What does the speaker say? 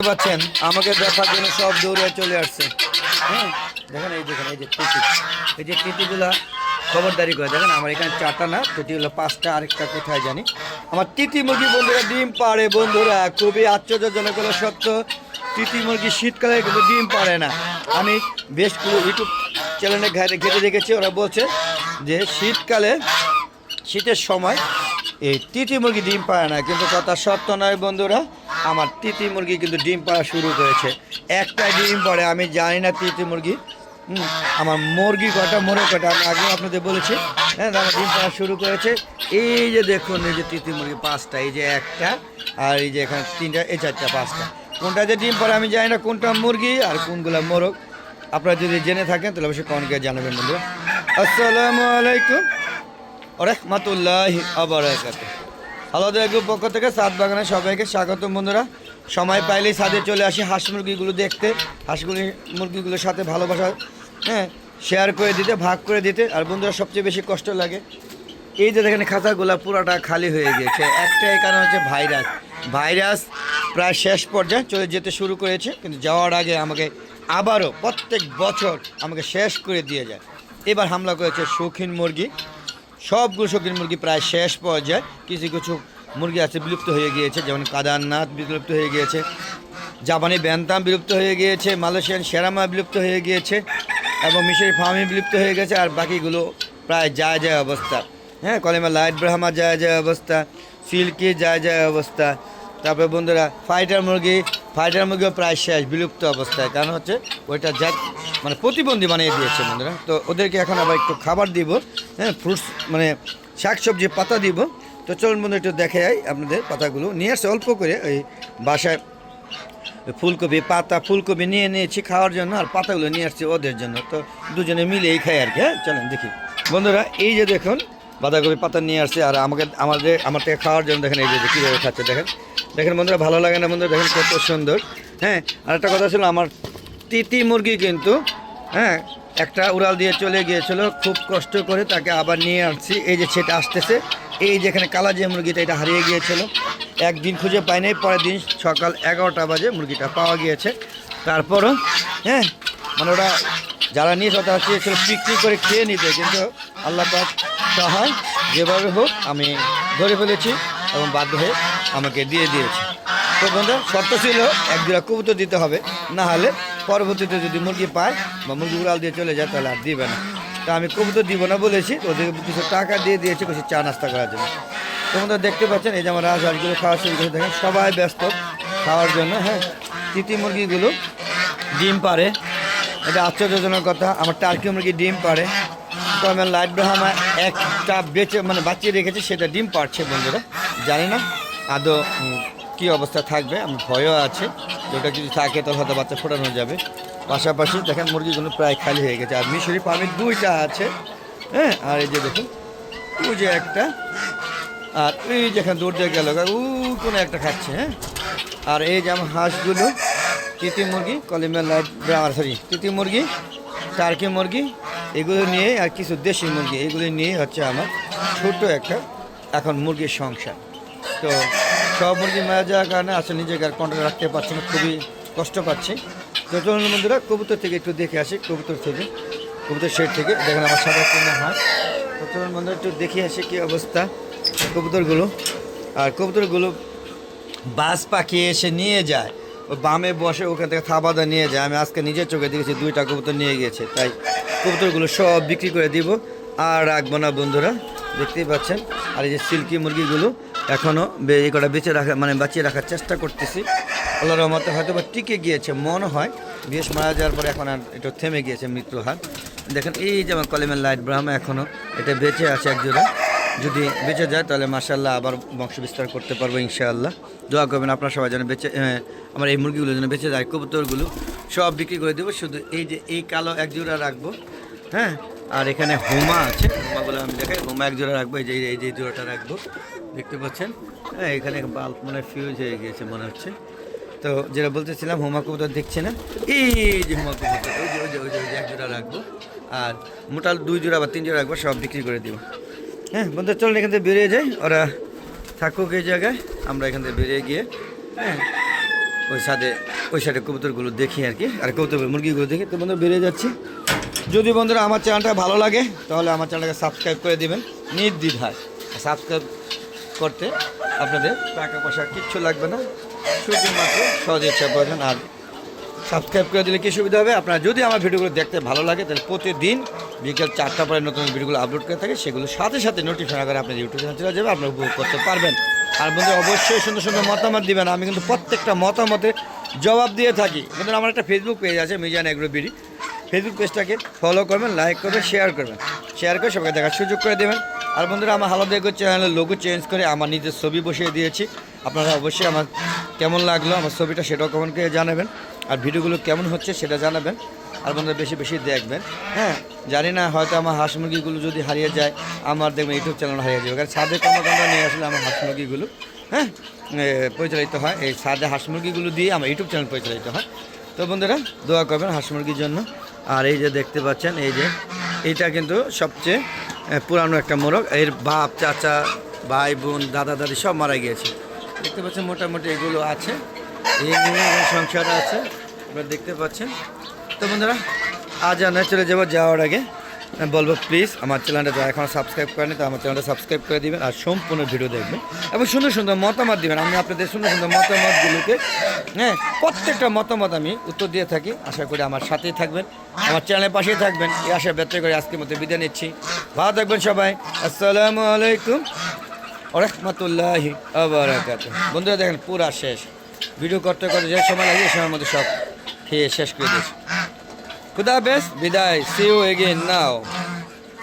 পাচ্ছেন আমাকে দেখার জন্য সব দৌড়ে চলে আসছে। হ্যাঁ দেখেন এই যে টিটি, এই যে টিটিগুলা খবরদারি করে দেখেন। আমার এখানে 4টা না, টিটি হলো 5টা, আরেকটা কোথায় জানি। আমার টিটি মুরগি বন্ধুরা ডিম পাড়ে বন্ধুরা, খুবই আশ্চর্যজনক হলো সত্য। টিটি মুরগি শীতকালে কিন্তু ডিম পাড়ে না। আমি বেশ ইউটিউব চ্যানেলে ঘেটে দেখেছি, ওরা বলছে যে শীতের সময় এই তিতি মুরগি ডিম পাড়ে না, কিন্তু কথা সত্য নয় বন্ধুরা। আমার তিতি মুরগি কিন্তু ডিম পাড়া শুরু করেছে। একটা ডিম পাড়ে, আমি জানি না তিতি মুরগি আমার মুরগি কটা মোরগ কটা, আমি আগেও আপনাদের বলেছি। হ্যাঁ, আমার ডিম পাড়া শুরু করেছে। এই যে দেখুন, এই যে তিতি মুরগি 5টা, এই যে একটা, আর এই যে এখানে 3টা, এই 4টা 5টা। কোনটা যে ডিম পাড়ে আমি জানি না, কোনটা মুরগি আর কোনগুলা মোরগ। আপনারা যদি জেনে থাকেন তাহলে অবশ্যই কমেন্ট করে জানাবেন বন্ধুরা। আসসালামু আলাইকুম রাহমাতুল্লাহি ওয়া বারাকাতুহু। আলাদা গ্রুপ পক্ষ থেকে ছাদ বাগানে সবাইকে স্বাগত বন্ধুরা। সময় পাইলেই ছাদে চলে আসি হাঁস মুরগিগুলো দেখতে, মুরগিগুলোর সাথে ভালোবাসা, হ্যাঁ, শেয়ার করে দিতে, ভাগ করে দিতে। আর বন্ধুরা সবচেয়ে বেশি কষ্ট লাগে এই যে দেখেন খাঁচাগুলো পুরাটা খালি হয়ে গিয়েছে। একটাই কারণ হচ্ছে ভাইরাস প্রায় শেষ পর্যায়ে চলে যেতে শুরু করেছে, কিন্তু যাওয়ার আগে আমাকে আবারও প্রত্যেক বছর আমাকে শেষ করে দিয়ে যায়। এবার হামলা করেছে শৌখিন মুরগি, সবগুলো শৌখিন মুরগি প্রায় শেষ পর্যায়ে। কিছু কিছু মুরগি আছে বিলুপ্ত হয়ে গিয়েছে, যেমন কাদারনাথ বিলুপ্ত হয়ে গিয়েছে, জাপানি ব্যান্তাম বিলুপ্ত হয়ে গিয়েছে, মালয়েশিয়ান সেরামা বিলুপ্ত হয়ে গিয়েছে, এবং মিশরি ফার্মি বিলুপ্ত হয়ে গেছে। আর বাকিগুলো প্রায় যায় অবস্থা। হ্যাঁ, কলিমা লাইট ব্রাহ্মা যায় অবস্থা, সিল্কি যায় অবস্থা। তারপরে বন্ধুরা ফাইটার মুরগিও প্রায় শেষ, বিলুপ্ত অবস্থায়। কারণ হচ্ছে ওইটা মানে প্রতিবন্ধী বানিয়ে দিয়েছে বন্ধুরা। তো ওদেরকে এখন আবার একটু খাবার দিব, হ্যাঁ, ফ্রুটস মানে শাকসবজি পাতা দিব। তো চলুন বন্ধু একটু দেখে যাই আপনাদের। পাতাগুলো নিয়ে আসছে অল্প করে, ওই বাসায় ফুলকপি নিয়ে নিয়েছি খাওয়ার জন্য, আর পাতাগুলো নিয়ে আসছি ওদের জন্য। তো দুজনে মিলেই খাই আর কি। হ্যাঁ, চলেন দেখি বন্ধুরা। এই যে দেখুন বাঁধাকপি পাতা নিয়ে আসছে, আর আমার থেকে খাওয়ার জন্য দেখেন এই যে কীভাবে খাচ্ছে। দেখেন বন্ধুরা, ভালো লাগে না বন্ধুরা? দেখেন কত সুন্দর। হ্যাঁ, আর একটা কথা ছিল, আমার তিতি মুরগি কিন্তু, হ্যাঁ, একটা উড়াল দিয়ে চলে গিয়েছিল। খুব কষ্ট করে তাকে আবার নিয়ে আসছি। এই যে সেটা আসতেছে, এই যেখানে কালা যে মুরগিটা, এটা হারিয়ে গিয়েছিল। একদিন খুঁজে পাই নাই, পরের দিন সকাল 11টা বাজে মুরগিটা পাওয়া গিয়েছে। তারপরও হ্যাঁ, মানে ওরা যারা নিয়ে তারা চেয়েছিল বিক্রি করে খেয়ে নিতে, কিন্তু আল্লাহ পাক সহায়, যেভাবে হোক আমি ধরে ফেলেছি এবং বাধ্য হয়ে আমাকে দিয়ে দিয়েছে। তো বন্ধু, শর্ত ছিল 1-2টা কবুতর দিতে হবে, না হলে পরবর্তীতে যদি মুরগি পায় বা মুরগি উড়াল দিয়ে চলে যায় তাহলে আর দিবে না। তা আমি কবুতর দিব না বলেছি, ওদের কিছু টাকা দিয়ে দিয়েছে কিছু চা নাস্তা করার জন্য। তোমরা দেখতে পাচ্ছেন এই যে আমার রাজহাঁসগুলো খাওয়া শুরু করে, দেখেন সবাই ব্যস্ত খাওয়ার জন্য। হ্যাঁ, তিতি মুরগিগুলো ডিম পারে, এটা আশ্চর্যজনক কথা। আমার টার্কি মুরগি ডিম পারে। তো আমি লাইট ব্রাহ্মা একটা বাঁচিয়ে রেখেছি, সেটা ডিম পারছে বন্ধুরা। জানি না আদৌ কী অবস্থা থাকবে, আমার ভয়ও আছে। যেটা যদি থাকে তাহলে হয়তো বাচ্চা ফোটানো যাবে। পাশাপাশি দেখেন মুরগিগুলো প্রায় খালি হয়ে গেছে। আর মিশরি ফার্মের 2টা আছে। হ্যাঁ, আর এই যে দেখুন ওই যে একটা, আর এই যেখানে দৌড় দিয়ে গেল কোনো একটা খাচ্ছে। হ্যাঁ, আর এই যে আমার হাঁসগুলো তিতি মুরগি, কলিমা লাইট তিতি মুরগি, টার্কি মুরগি, এগুলো নিয়ে, আর কিছু দেশি মুরগি, এগুলো নিয়ে হচ্ছে আমার ছোট্ট একটা এখন মুরগির সংসার। তো সব মুরগি মারা যাওয়ার কারণে আসলে নিজেকে আর কন্ট্রোল রাখতে পারছি না, খুবই কষ্ট পাচ্ছি। তো চলুন বন্ধুরা, কবুতর থেকে একটু দেখে আসি, কবুতর শেড থেকে। দেখেন আমার সাদা কোনো হাঁস। তো চলুন বন্ধুরা একটু দেখে আসি কী অবস্থা কবুতরগুলো। আর কবুতরগুলো বাস পাখি এসে নিয়ে যায়, ও বামে বসে ওখান থেকে খাবারটা নিয়ে যায়। আমি আজকে নিজের চোখে দেখেছি 2টা কবুতর নিয়ে গিয়েছে। তাই কবুতরগুলো সব বিক্রি করে দিব, আর রাখবো না বন্ধুরা, দেখতেই পাচ্ছেন। আর এই যে সিল্কি মুরগিগুলো এখনও এই কটা বাঁচিয়ে রাখার চেষ্টা করতেছি। আল্লাহর রহমতে হয়তো বা টিকে গিয়েছে মনে হয়। বিষ মারা যাওয়ার পরে এখন আর একটু থেমে গিয়েছে মৃত্যুর হার। দেখেন এই যেমন কলিমের লাইট ব্রাহ্মা এখনও এটা বেঁচে আছে একজোড়া। যদি বেঁচে যায় তাহলে মাশাআল্লাহ আবার বংশ বিস্তার করতে পারবো ইনশাআল্লাহ। দোয়া করবেন আপনার সবাই যেন আমার এই মুরগিগুলো যেন বেঁচে যায়। কবুতরগুলো সব বিক্রি করে দেবো, শুধু এই যে এই কালো একজোড়া রাখবো। হ্যাঁ, আর এখানে হোমা আছে, হোমাগুলো আমি দেখাই। হোমা একজোড়া রাখবো, এই যে জোড়াটা রাখবো, দেখতে পাচ্ছেন। হ্যাঁ, এখানে বাল্ব ফিউজ হয়ে গিয়েছে মনে হচ্ছে। তো যেটা বলতেছিলাম, হোমা কবুতর দেখছে না, এই যে হোমা কবুতর, ওই যে একজোড়া রাখবো। আর মোটাল 2 জোড়া বা 3 জোড়া রাখবো, সব বিক্রি করে দিব। হ্যাঁ বন্ধু, চলুন এখান থেকে বেরিয়ে যাই, ওরা থাকুক এই জায়গায়, আমরা এখান থেকে বেরিয়ে গিয়ে হ্যাঁ ওই সাইডে কবুতরগুলো দেখি আর কি, আর কবুতর মুরগিগুলো দেখি। তো বন্ধুরা বেরিয়ে যাচ্ছি। যদি বন্ধুরা আমার চ্যানেলটা ভালো লাগে তাহলে আমার চ্যানেলটাকে সাবস্ক্রাইব করে দেবেন নির্দ্বিধায়। সাবস্ক্রাইব করতে আপনাদের টাকা পয়সা কিচ্ছু লাগবে না, শুধুমাত্র সহজ ইচ্ছা প্রয়োজন। আর সাবস্ক্রাইব করে দিলে কী সুবিধা হবে, আপনারা যদি আমার ভিডিওগুলো দেখতে ভালো লাগে তাহলে প্রতিদিন বিকেল 4টা পরে নতুন ভিডিওগুলো আপলোড করে থাকে, সেগুলো সাথে সাথে নোটিফিকেশন করে আপনার ইউটিউব চ্যানেল চলে যাবে, আপনারা উপভোগ করতে পারবেন। আর বন্ধু অবশ্যই সুন্দর সুন্দর মতামত দিবেন, আমি কিন্তু প্রত্যেকটা মতামতের জবাব দিয়ে থাকি। বন্ধুরা আমার একটা ফেসবুক পেজ আছে মিজান এগ্রো বিডি, ফেসবুক পেজটাকে ফলো করবেন, লাইক করবেন, শেয়ার করবেন, শেয়ার করে সবাইকে দেখার সুযোগ করে দেবেন। আর বন্ধুরা আমার হালাদা এগ্রো চ্যানেলের লোগো চেঞ্জ করে আমার নিজের ছবি বসিয়ে দিয়েছি, আপনারা অবশ্যই আমার কেমন লাগলো আমার ছবিটা সেটাও কমেন্ট করে জানাবেন, আর ভিডিওগুলো কেমন হচ্ছে সেটা জানাবেন। আর বন্ধুরা বেশি বেশি দেখবেন। হ্যাঁ, জানি না হয়তো আমার হাঁস মুরগিগুলো যদি হারিয়ে যায়, আমার দেখবেন ইউটিউব চ্যানেল হারিয়ে যাবে, কারণ ছাদে কর্মকাণ্ড নিয়ে আসলে আমার হাঁস মুরগিগুলো পরিচালিত হয়, এই ছাদে হাঁস মুরগিগুলো দিয়ে আমার ইউটিউব চ্যানেল পরিচালিত হয়। তো বন্ধুরা দোয়া করবেন হাঁস মুরগির জন্য। আর এই যে দেখতে পাচ্ছেন, এইটা কিন্তু সবচেয়ে পুরানো একটা মোরগ, এর বাপ চাচা ভাই বোন দাদা দাদি সব মারা গিয়েছে। দেখতে পাচ্ছেন মোটামুটি এগুলো আছে, এই নিয়ে সংসার আছে আপনারা দেখতে পাচ্ছেন। তো বন্ধুরা আজ আমরা চলে যাওয়ার আগে বলবো প্লিজ আমার চ্যানেলটা যারা এখন সাবস্ক্রাইব করেনি তো আমার চ্যানেলটা সাবস্ক্রাইব করে দিবেন, আর সম্পূর্ণ ভিডিও দেখবেন এবং সুন্দর সুন্দর মতামত দিবেন। আমি আপনাদের সুন্দর সুন্দর মতামতগুলোকে প্রত্যেকটা মতামত আমি উত্তর দিয়ে থাকি। আশা করি আমার সাথেই থাকবেন, আমার চ্যানেলের পাশেই থাকবেন, এই আশা ব্যক্ত করে আজকের মতো বিদায় নিচ্ছি। ভালো থাকবেন সবাই, আসসালামু আলাইকুম ওয়া রাহমাতুল্লাহি ওয়া বারাকাতুহু। বন্ধুরা দেখেন পুরা শেষ, ভিডিও করতে করতে যে সময় লাগে এই সময়ের মধ্যে সব খেয়ে শেষ করে দিয়েছি। খুদা হাফেজ, বিদায়, সি ইউ এগেইন নাও।